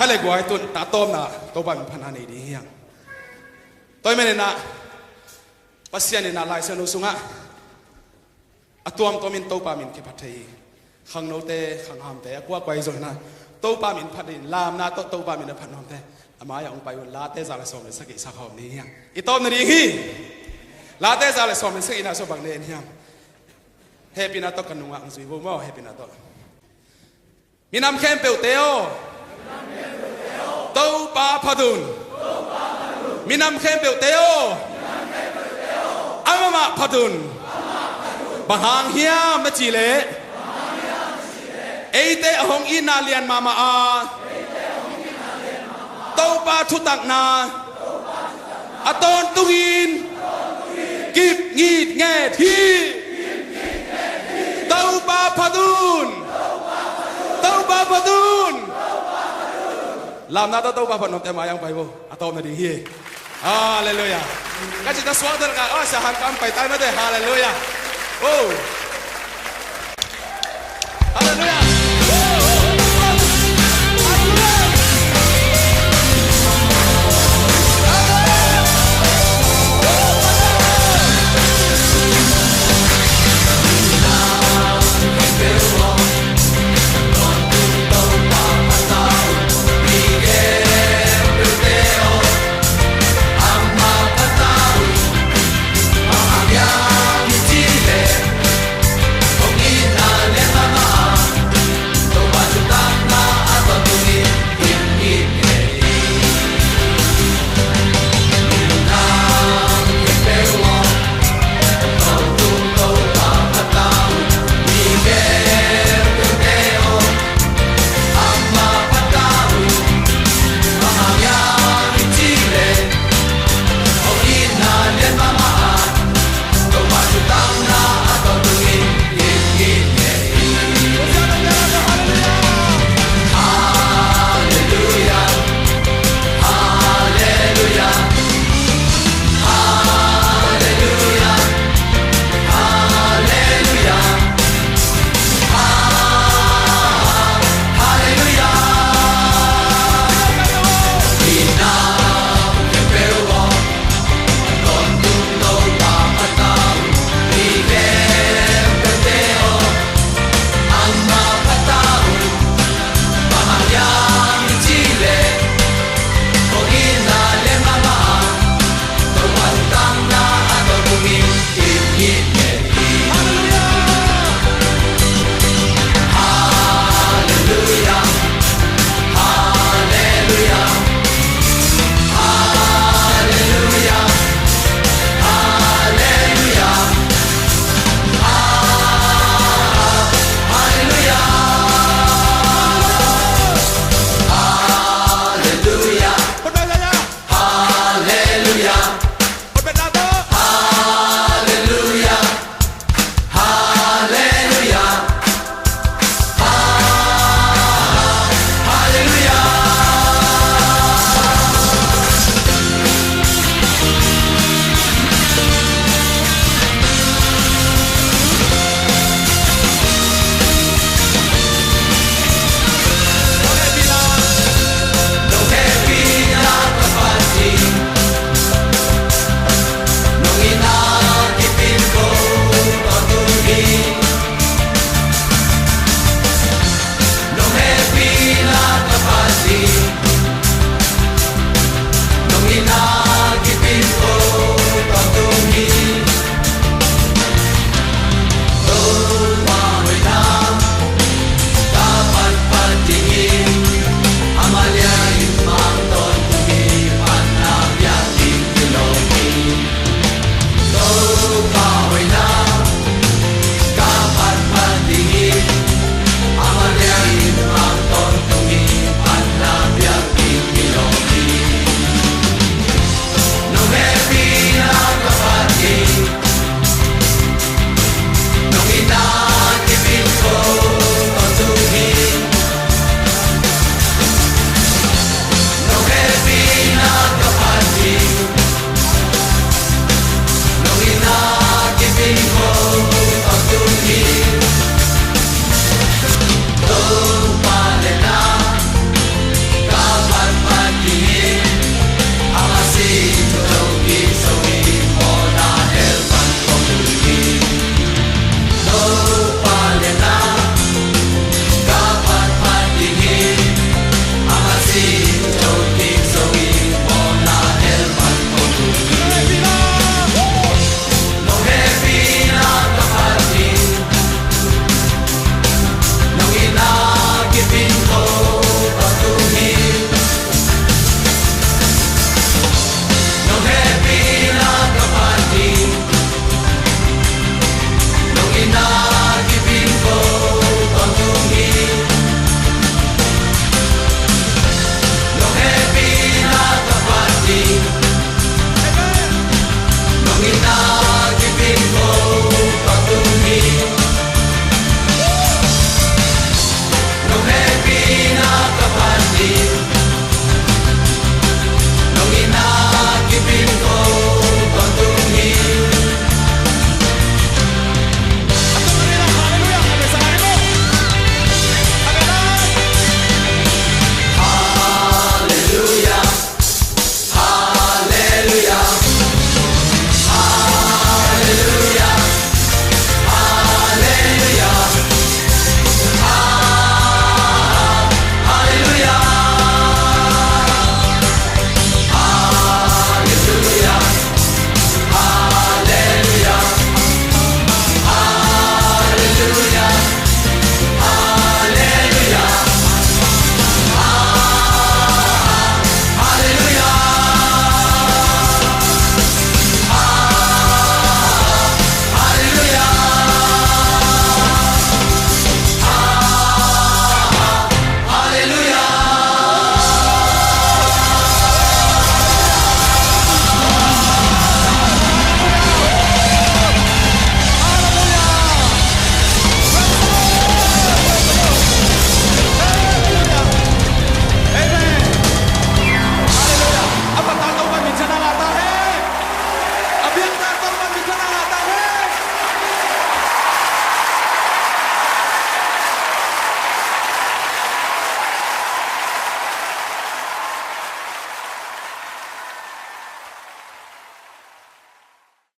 cái này gọi tuần ta tôm na tàu ba mình phản này đi hiang tôi mình na pasian na lai sơn nu sunga atuam to mình tàu ba mình cái phát thầy khang nô tê khang ham tê qua quay rồi na tàu ba mình phát đi làm na tàu ba mình phát ham tê mà yang bay la tê ra là xong mình sẽ kỹ sao học đi hiang ít tôm na đi hi la tê ra là xong mình sẽ kỹ na số bằng lên hiang happy na to kan nunga ang suy vô mo happy na to minam khem pel teo tàu ba phadun minam khem pel teo amama phadun bahang hiam na chi le eite ahong ina lian mama a tàu ba thu tak na aton tuhin kip ngit nghe thi tàu ba phadun làm na tàu ba phadun tem ayang pai bo atom na di hi hallelujah cái chúng ta xóa được cả sa han kam pai tai na de hallelujah oh hallelujah